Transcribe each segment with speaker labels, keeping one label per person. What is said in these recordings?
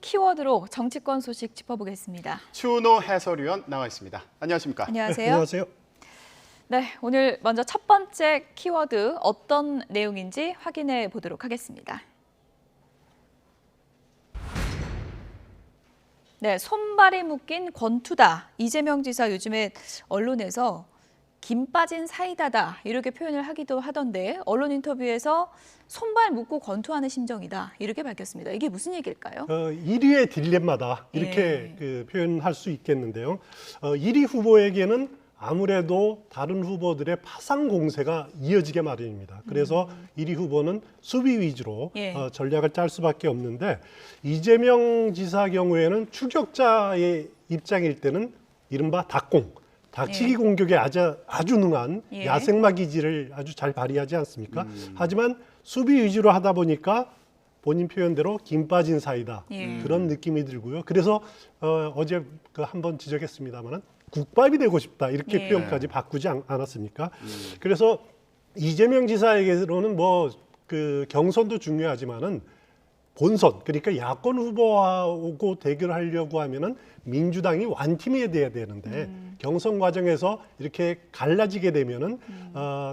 Speaker 1: 키워드로 정치권 소식 짚어보겠습니다.
Speaker 2: 추은호 해설위원 나와 있습니다. 안녕하십니까?
Speaker 1: 안녕하세요.
Speaker 3: 네, 안녕하세요.
Speaker 1: 네, 오늘 먼저 첫 번째 키워드 어떤 내용인지 확인해 보도록 하겠습니다. 네, 손발이 묶인 권투다. 이재명 지사 요즘에 언론에서 김 빠진 사이다다 이렇게 표현을 하기도 하던데 언론 인터뷰에서 손발 묶고 권투하는 심정이다 이렇게 밝혔습니다. 이게 무슨 얘기일까요?
Speaker 3: 1위의 딜레마다 이렇게 표현할 수 있겠는데요. 1위 후보에게는 아무래도 다른 후보들의 파상 공세가 이어지게 마련입니다. 그래서 1위 후보는 수비 위주로 전략을 짤 수밖에 없는데 이재명 지사 경우에는 추격자의 입장일 때는 이른바 닭공, 닥치기 공격에 아주 능한 야생마 기질을 아주 잘 발휘하지 않습니까? 하지만 수비 위주로 하다 보니까 본인 표현대로 김 빠진 사이다 그런 느낌이 들고요. 그래서 어제 한번 지적했습니다마는 국밥이 되고 싶다 이렇게 표현까지 바꾸지 않았습니까? 그래서 이재명 지사에게로는 경선도 중요하지만은 본선 그러니까 야권 후보하고 대결하려고 하면은 민주당이 완팀이 돼야 되는데 경선 과정에서 이렇게 갈라지게 되면은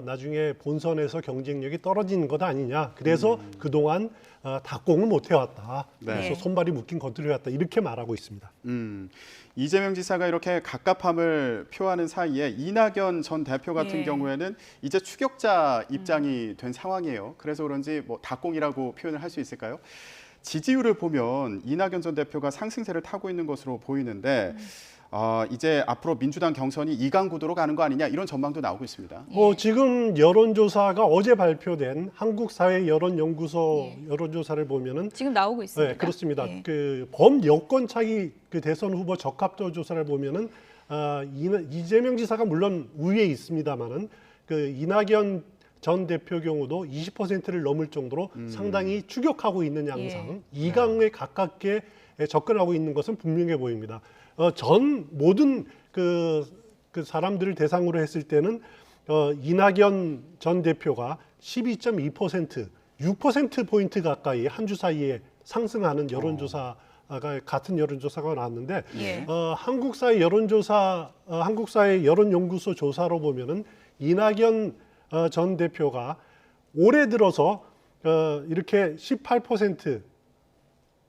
Speaker 3: 나중에 본선에서 경쟁력이 떨어지는 것 아니냐. 그래서 그동안 닭공을 못 해왔다. 그래서 손발이 묶인 권투를 해왔다. 이렇게 말하고 있습니다.
Speaker 2: 이재명 지사가 이렇게 갑갑함을 표하는 사이에 이낙연 전 대표 같은 경우에는 이제 추격자 입장이 된 상황이에요. 그래서 그런지 닭공이라고 표현을 할 수 있을까요? 지지율을 보면 이낙연 전 대표가 상승세를 타고 있는 것으로 보이는데 이제 앞으로 민주당 경선이 이강구도로 가는 거 아니냐 이런 전망도 나오고 있습니다.
Speaker 3: 지금 여론조사가 어제 발표된 한국사회여론연구소 여론조사를 보면은
Speaker 1: 지금 나오고 있습니다.
Speaker 3: 네, 그렇습니다. 범여권 차기 대선 후보 적합도 조사를 보면은 이재명 지사가 물론 우위에 있습니다만은 이낙연 전 대표 경우도 20%를 넘을 정도로 상당히 추격하고 있는 양상, 이강에 가깝게 접근하고 있는 것은 분명해 보입니다. 모든 사람들을 대상으로 했을 때는 이낙연 전 대표가 12.2%, 6%포인트 가까이 한 주 사이에 상승하는 여론조사가 같은 여론조사가 나왔는데 한국사회 여론연구소 조사로 보면은 이낙연 전 대표가 올해 들어서 이렇게 18%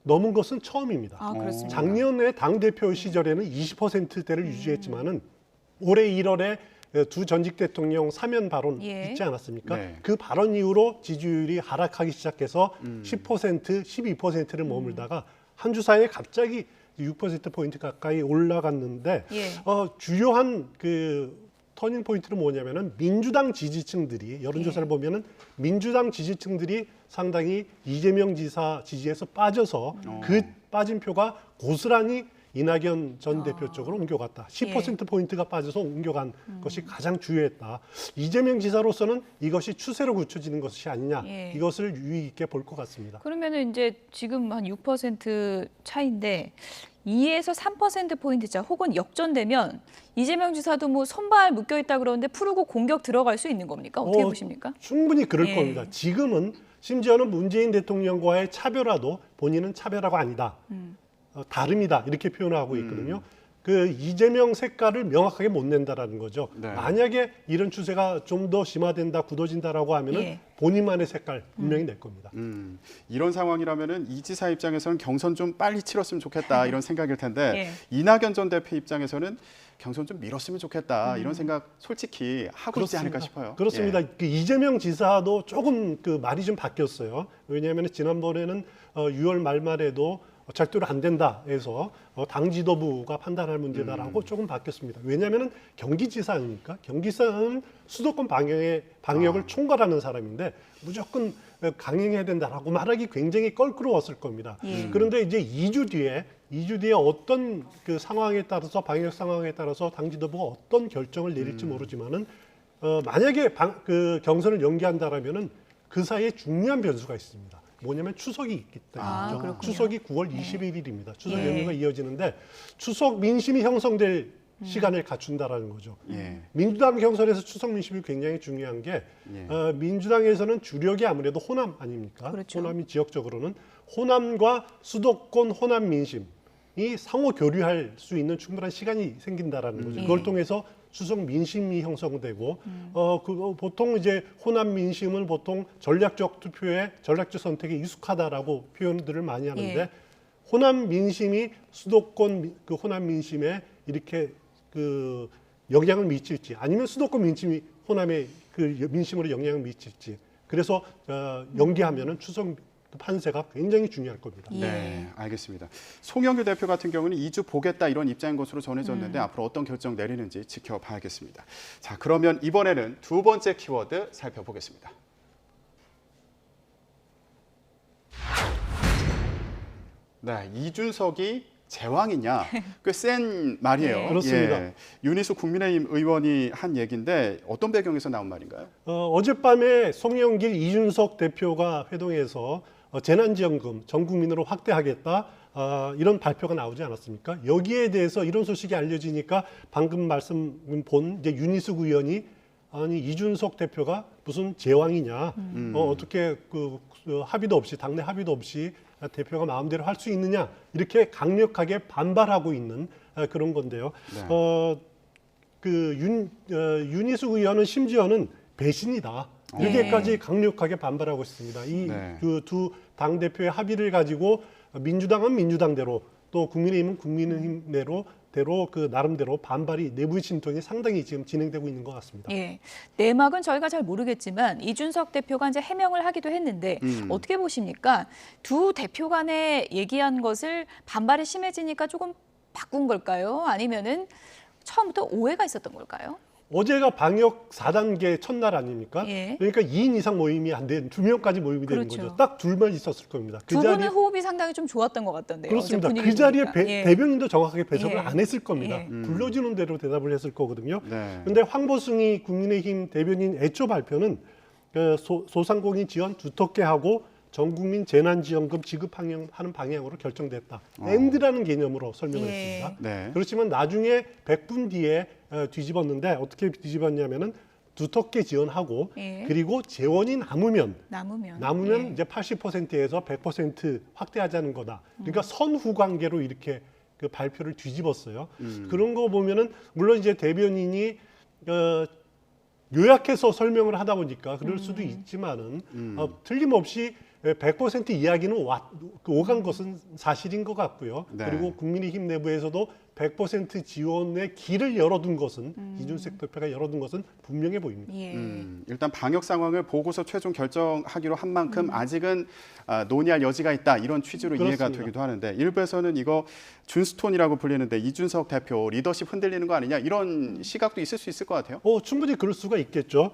Speaker 3: 넘은 것은 처음입니다.
Speaker 1: 그렇습니다.
Speaker 3: 작년에 당대표 시절에는 20%대를 유지했지만은 올해 1월에 두 전직 대통령 사면 발언 있지 않았습니까? 그 발언 이후로 지지율이 하락하기 시작해서 10%, 12%를 머물다가 한 주 사이에 갑자기 6%포인트 가까이 올라갔는데 주요한 터닝 포인트는 뭐냐면은 민주당 지지층들이 여론조사를 보면은 민주당 지지층들이 상당히 이재명 지사 지지에서 빠져서 그 빠진 표가 고스란히 이낙연 전 대표 쪽으로 옮겨갔다. 10%포인트가 빠져서 옮겨간 것이 가장 주요했다. 이재명 지사로서는 이것이 추세로 굳혀지는 것이 아니냐. 이것을 유의 있게 볼 것 같습니다.
Speaker 1: 그러면은 이제 지금 한 6% 차인데 2에서 3%포인트 차 혹은 역전되면 이재명 지사도 손발 묶여 있다 그러는데 풀고 공격 들어갈 수 있는 겁니까? 어떻게 보십니까?
Speaker 3: 충분히 그럴 겁니다. 지금은 심지어는 문재인 대통령과의 차별화도 본인은 차별화가 아니다. 다름이다 이렇게 표현하고 있거든요. 이재명 색깔을 명확하게 못 낸다라는 거죠. 만약에 이런 추세가 좀 더 심화된다, 굳어진다라고 하면은 본인만의 색깔 분명히 낼 겁니다.
Speaker 2: 이런 상황이라면은 이 지사 입장에서는 경선 좀 빨리 치렀으면 좋겠다 이런 생각일 텐데 이낙연 전 대표 입장에서는 경선 좀 미뤘으면 좋겠다 이런 생각 솔직히 하고 있지 않을까 싶어요.
Speaker 3: 그렇습니다. 이재명 지사도 조금 말이 좀 바뀌었어요. 왜냐하면 지난번에는 6월 말만 해도 절대로 안 된다 해서 당 지도부가 판단할 문제다라고 조금 바뀌었습니다. 왜냐하면 경기지사 아닙니까? 경기지사는 수도권 방역을 총괄하는 사람인데 무조건 강행해야 된다라고 말하기 굉장히 껄끄러웠을 겁니다. 그런데 이제 2주 뒤에 어떤 상황에 따라서 방역 상황에 따라서 당 지도부가 어떤 결정을 내릴지 모르지만은 만약에 경선을 연기한다라면은 그 사이에 중요한 변수가 있습니다. 뭐냐면 추석이 있기 때문이죠. 추석이 9월 21일입니다. 추석 연휴가 이어지는데 추석 민심이 형성될 시간을 갖춘다라는 거죠. 민주당 경선에서 추석 민심이 굉장히 중요한 게 민주당에서는 주력이 아무래도 호남 아닙니까?
Speaker 1: 그렇죠.
Speaker 3: 호남이 지역적으로는 호남과 수도권 호남 민심이 상호 교류할 수 있는 충분한 시간이 생긴다라는 거죠. 그걸 통해서 수석 민심이 형성되고 보통 이제 호남 민심을 보통 전략적 투표에 전략적 선택에 익숙하다라고 표현들을 많이 하는데
Speaker 1: 예.
Speaker 3: 호남 민심이 수도권 그 호남 민심에 이렇게 그 영향을 미칠지 아니면 수도권 민심이 호남의 그 민심으로 영향을 미칠지 그래서 연기하면은 추석 판세가 굉장히 중요할 겁니다.
Speaker 1: 예.
Speaker 2: 네, 알겠습니다. 송영규 대표 같은 경우는 2주 보겠다 이런 입장인 것으로 전해졌는데 앞으로 어떤 결정 내리는지 지켜봐야겠습니다. 자, 그러면 이번에는 두 번째 키워드 살펴보겠습니다. 네, 이준석이 제왕이냐? 꽤 센 말이에요.
Speaker 1: 네.
Speaker 3: 그렇습니다.
Speaker 2: 예, 윤희숙 국민의힘 의원이 한 얘기인데 어떤 배경에서 나온 말인가요?
Speaker 3: 어젯밤에 송영길 이준석 대표가 회동해서 재난지원금 전 국민으로 확대하겠다 이런 발표가 나오지 않았습니까? 여기에 대해서 이런 소식이 알려지니까 방금 말씀 본 이제 윤희숙 의원이 아니 이준석 대표가 무슨 제왕이냐? 어떻게 그 합의도 없이 당내 합의도 없이 대표가 마음대로 할 수 있느냐? 이렇게 강력하게 반발하고 있는 그런 건데요.
Speaker 2: 네.
Speaker 3: 윤희숙 의원은 심지어는 배신이다. 이렇게까지 강력하게 반발하고 있습니다. 이
Speaker 2: 네.
Speaker 3: 그 두 당 대표의 합의를 가지고 민주당은 민주당대로 또 국민의힘은 국민의힘대로 그 나름대로 반발이 내부의 진통이 상당히 지금 진행되고 있는 것 같습니다.
Speaker 1: 예. 내막은 저희가 잘 모르겠지만 이준석 대표가 이제 해명을 하기도 했는데 어떻게 보십니까? 두 대표 간에 얘기한 것을 반발이 심해지니까 조금 바꾼 걸까요? 아니면은 처음부터 오해가 있었던 걸까요?
Speaker 3: 어제가 방역 4단계 첫날 아닙니까?
Speaker 1: 예.
Speaker 3: 그러니까 2인 이상 모임이 안 된, 2명까지 모임이 되는
Speaker 1: 그렇죠.
Speaker 3: 거죠. 딱 둘만 있었을 겁니다.
Speaker 1: 두 분의 호흡이 상당히 좀 좋았던 것 같던데요.
Speaker 3: 그렇습니다.
Speaker 1: 어제
Speaker 3: 그
Speaker 1: 분위기
Speaker 3: 자리에
Speaker 1: 보니까. 예.
Speaker 3: 대변인도 정확하게 배석을
Speaker 1: 예.
Speaker 3: 안 했을 겁니다.
Speaker 1: 예.
Speaker 3: 불러주는 대로 대답을 했을 거거든요.
Speaker 2: 네.
Speaker 3: 그런데 황보승이 국민의힘 대변인 애초 발표는 소상공인 지원 두텁게 하고 전 국민 재난지원금 지급하는 방향으로 결정됐다. 엔드라는 개념으로 설명을
Speaker 1: 예.
Speaker 3: 했습니다.
Speaker 2: 네.
Speaker 3: 그렇지만 나중에 100분 뒤에 뒤집었는데 어떻게 뒤집었냐면은 두텁게 지원하고
Speaker 1: 예.
Speaker 3: 그리고 재원이 남으면
Speaker 1: 남으면 예.
Speaker 3: 이제 80%에서 100% 확대하자는 거다. 그러니까 선후 관계로 이렇게 그 발표를 뒤집었어요. 그런 거 보면은 물론 이제 대변인이 요약해서 설명을 하다 보니까 그럴 수도 있지만은 틀림없이 100% 이야기는 오간 것은 사실인 것 같고요.
Speaker 2: 네.
Speaker 3: 그리고 국민의힘 내부에서도 100% 지원의 길을 열어둔 것은 이준석 대표가 열어둔 것은 분명해 보입니다.
Speaker 1: 예.
Speaker 2: 일단 방역 상황을 보고서 최종 결정하기로 한 만큼 아직은 논의할 여지가 있다 이런 취지로 이해가
Speaker 3: 그렇습니다.
Speaker 2: 되기도 하는데 일부에서는 이거 준스톤이라고 불리는데 이준석 대표 리더십 흔들리는 거 아니냐 이런 시각도 있을 수 있을 것 같아요.
Speaker 3: 충분히 그럴 수가 있겠죠.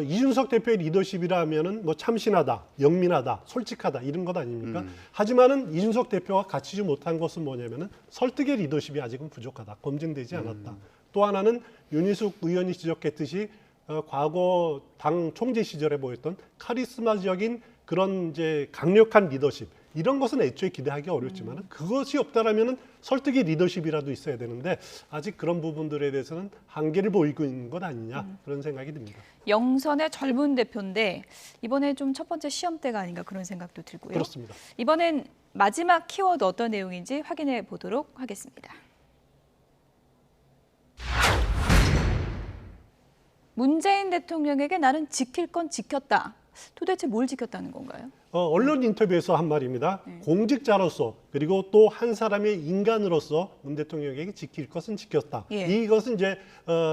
Speaker 3: 이준석 대표의 리더십이라면은 뭐 참신하다, 영민하다, 솔직하다 이런 것 아닙니까? 하지만은 이준석 대표가 갖추지 못한 것은 뭐냐면은 설득의 리더십이 아직은 부족하다, 검증되지 않았다. 또 하나는 윤희숙 의원이 지적했듯이 과거 당 총재 시절에 보였던 카리스마적인 그런 이제 강력한 리더십 이런 것은 애초에 기대하기 어렵지만 그것이 없다라면은 설득의 리더십이라도 있어야 되는데 아직 그런 부분들에 대해서는 한계를 보이고 있는 것 아니냐 그런 생각이 듭니다.
Speaker 1: 영선의 젊은 대표인데 이번에 좀 첫 번째 시험대가 아닌가 그런 생각도 들고요.
Speaker 3: 그렇습니다.
Speaker 1: 이번엔 마지막 키워드 어떤 내용인지 확인해 보도록 하겠습니다. 문재인 대통령에게 나는 지킬 건 지켰다. 도대체 뭘 지켰다는 건가요?
Speaker 3: 언론 인터뷰에서 한 말입니다. 공직자로서 그리고 또 한 사람의 인간으로서 문 대통령에게 지킬 것은 지켰다.
Speaker 1: 예.
Speaker 3: 이것은 이제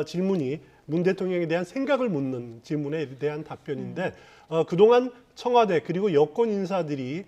Speaker 3: 질문이 문 대통령에 대한 생각을 묻는 질문에 대한 답변인데 그동안 청와대 그리고 여권 인사들이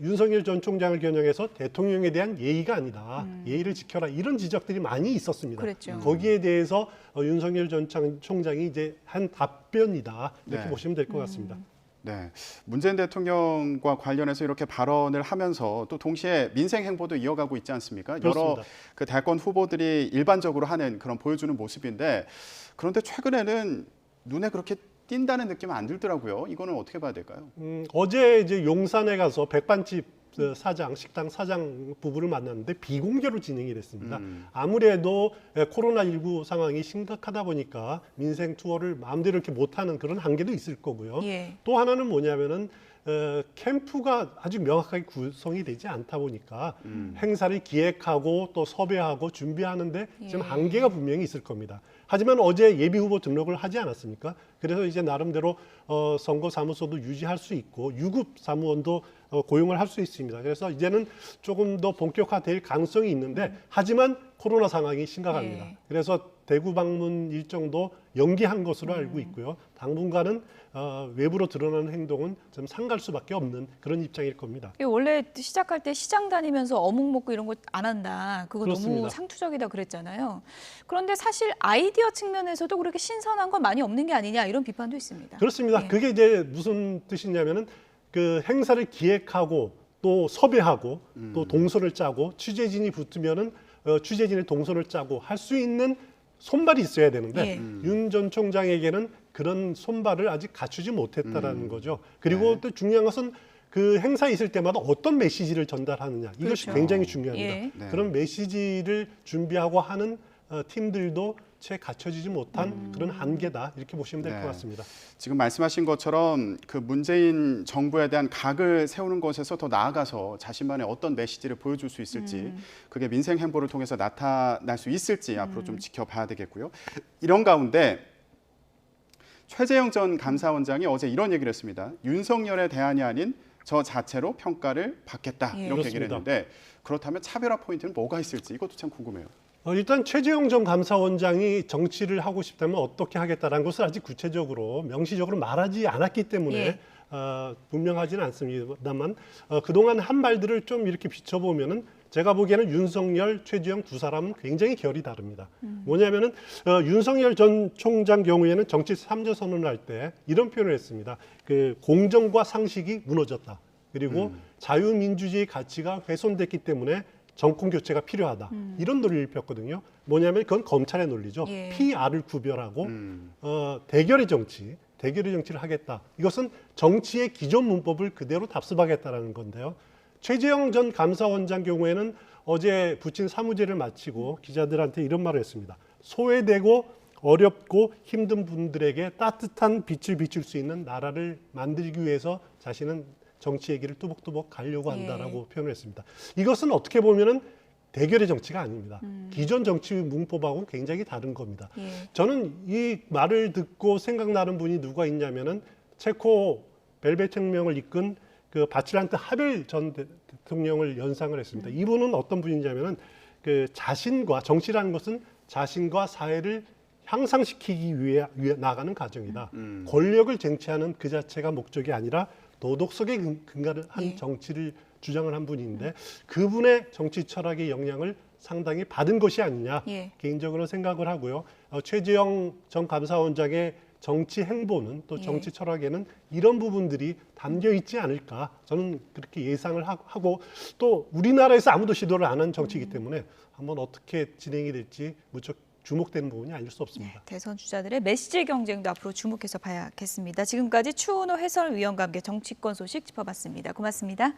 Speaker 3: 윤석열 전 총장을 겨냥해서 대통령에 대한 예의가 아니다. 예의를 지켜라. 이런 지적들이 많이 있었습니다.
Speaker 1: 그랬죠.
Speaker 3: 거기에 대해서 윤석열 전 총장이 이제 한 답변이다. 이렇게
Speaker 2: 네.
Speaker 3: 보시면 될 것 같습니다.
Speaker 2: 네, 문재인 대통령과 관련해서 이렇게 발언을 하면서 또 동시에 민생 행보도 이어가고 있지 않습니까?
Speaker 3: 그렇습니다.
Speaker 2: 여러 그 대권 후보들이 일반적으로 하는 그런 보여주는 모습인데 그런데 최근에는 눈에 그렇게 띈다는 느낌은 안 들더라고요. 이거는 어떻게 봐야 될까요?
Speaker 3: 어제 이제 용산에 가서 백반집 사장, 식당 사장 부부를 만났는데 비공개로 진행이 됐습니다. 아무래도 코로나19 상황이 심각하다 보니까 민생 투어를 마음대로 이렇게 못하는 그런 한계도 있을 거고요.
Speaker 1: 예.
Speaker 3: 또 하나는 뭐냐면은 캠프가 아주 명확하게 구성이 되지 않다 보니까 행사를 기획하고 또 섭외하고 준비하는데 지금
Speaker 1: 예.
Speaker 3: 한계가 분명히 있을 겁니다. 하지만 어제 예비 후보 등록을 하지 않았습니까? 그래서 이제 나름대로 선거 사무소도 유지할 수 있고 유급 사무원도 고용을 할 수 있습니다. 그래서 이제는 조금 더 본격화될 가능성이 있는데 하지만 코로나 상황이 심각합니다.
Speaker 1: 예.
Speaker 3: 그래서 대구 방문 일정도 연기한 것으로 알고 있고요. 당분간은 외부로 드러나는 행동은 좀 상갈 수밖에 없는 그런 입장일 겁니다.
Speaker 1: 이게 원래 시작할 때 시장 다니면서 어묵 먹고 이런 거 안 한다. 그거
Speaker 3: 그렇습니다.
Speaker 1: 너무 상투적이다 그랬잖아요. 그런데 사실 아이디어 측면에서도 그렇게 신선한 건 많이 없는 게 아니냐 이런 비판도 있습니다.
Speaker 3: 그렇습니다.
Speaker 1: 예.
Speaker 3: 그게 이제 무슨 뜻이냐면은 그 행사를 기획하고 또 섭외하고 또 동선을 짜고 취재진이 붙으면은 취재진의 동선을 짜고 할 수 있는 손발이 있어야 되는데
Speaker 1: 예.
Speaker 3: 윤 전 총장에게는 그런 손발을 아직 갖추지 못했다라는 거죠. 그리고 또 중요한 것은 그 행사에 있을 때마다 어떤 메시지를 전달하느냐 이것이
Speaker 1: 그렇죠.
Speaker 3: 굉장히 중요합니다.
Speaker 1: 예.
Speaker 2: 네.
Speaker 3: 그런 메시지를 준비하고 하는 팀들도 채 갖춰지지 못한 그런 한계다 이렇게 보시면 될 것
Speaker 2: 네.
Speaker 3: 같습니다.
Speaker 2: 지금 말씀하신 것처럼 그 문재인 정부에 대한 각을 세우는 것에서 더 나아가서 자신만의 어떤 메시지를 보여줄 수 있을지 그게 민생 행보를 통해서 나타날 수 있을지 앞으로 좀 지켜봐야 되겠고요. 이런 가운데 최재형 전 감사원장이 어제 이런 얘기를 했습니다. 윤석열의 대안이 아닌 저 자체로 평가를 받겠다
Speaker 1: 예.
Speaker 2: 이렇게 얘기를
Speaker 3: 그렇습니다.
Speaker 2: 했는데 그렇다면 차별화 포인트는 뭐가 있을지 이것도 참 궁금해요.
Speaker 3: 일단 최재형 전 감사원장이 정치를 하고 싶다면 어떻게 하겠다라는 것을 아직 구체적으로 명시적으로 말하지 않았기 때문에
Speaker 1: 예.
Speaker 3: 분명하지는 않습니다만 그동안 한 말들을 좀 이렇게 비춰보면은 제가 보기에는 윤석열, 최재형 두 사람은 굉장히 결이 다릅니다. 뭐냐면은 윤석열 전 총장 경우에는 정치 3자 선언을 할 때 이런 표현을 했습니다. 그 공정과 상식이 무너졌다. 그리고 자유민주주의 가치가 훼손됐기 때문에 정권 교체가 필요하다. 이런 논리를 폈거든요. 뭐냐면 그건 검찰의 논리죠.
Speaker 1: 예.
Speaker 3: PR을 구별하고 대결의 정치를 하겠다. 이것은 정치의 기존 문법을 그대로 답습하겠다라는 건데요. 최재형 전 감사원장 경우에는 어제 부친 사무제를 마치고 기자들한테 이런 말을 했습니다. 소외되고 어렵고 힘든 분들에게 따뜻한 빛을 비출 수 있는 나라를 만들기 위해서 자신은 정치의 길을 뚜벅뚜벅 가려고 한다라고 표현을 했습니다. 이것은 어떻게 보면은 대결의 정치가 아닙니다. 기존 정치 문법하고 굉장히 다른 겁니다.
Speaker 1: 예.
Speaker 3: 저는 이 말을 듣고 생각나는 분이 누가 있냐면은 체코 벨벳 혁명을 이끈 그 바칠란트 하벨 전 대통령을 연상을 했습니다. 이분은 어떤 분이냐면은 그 자신과 정치라는 것은 자신과 사회를 향상시키기 위해 나가는 과정이다. 권력을 쟁취하는 그 자체가 목적이 아니라 도덕성에 근간을 한
Speaker 1: 예.
Speaker 3: 정치를 주장을 한 분인데 그분의 정치 철학의 영향을 상당히 받은 것이 아니냐
Speaker 1: 예.
Speaker 3: 개인적으로 생각을 하고요. 최재형 전 감사원장의 정치 행보는 또
Speaker 1: 예.
Speaker 3: 정치 철학에는 이런 부분들이 담겨 있지 않을까 저는 그렇게 예상을 하고 또 우리나라에서 아무도 시도를 안 한 정치이기 때문에 한번 어떻게 진행이 될지 무척 주목되는 부분이 아닐 수 없습니다.
Speaker 1: 대선 주자들의 메시지 경쟁도 앞으로 주목해서 봐야겠습니다. 지금까지 추은호 해설위원과 함께 정치권 소식 짚어봤습니다. 고맙습니다.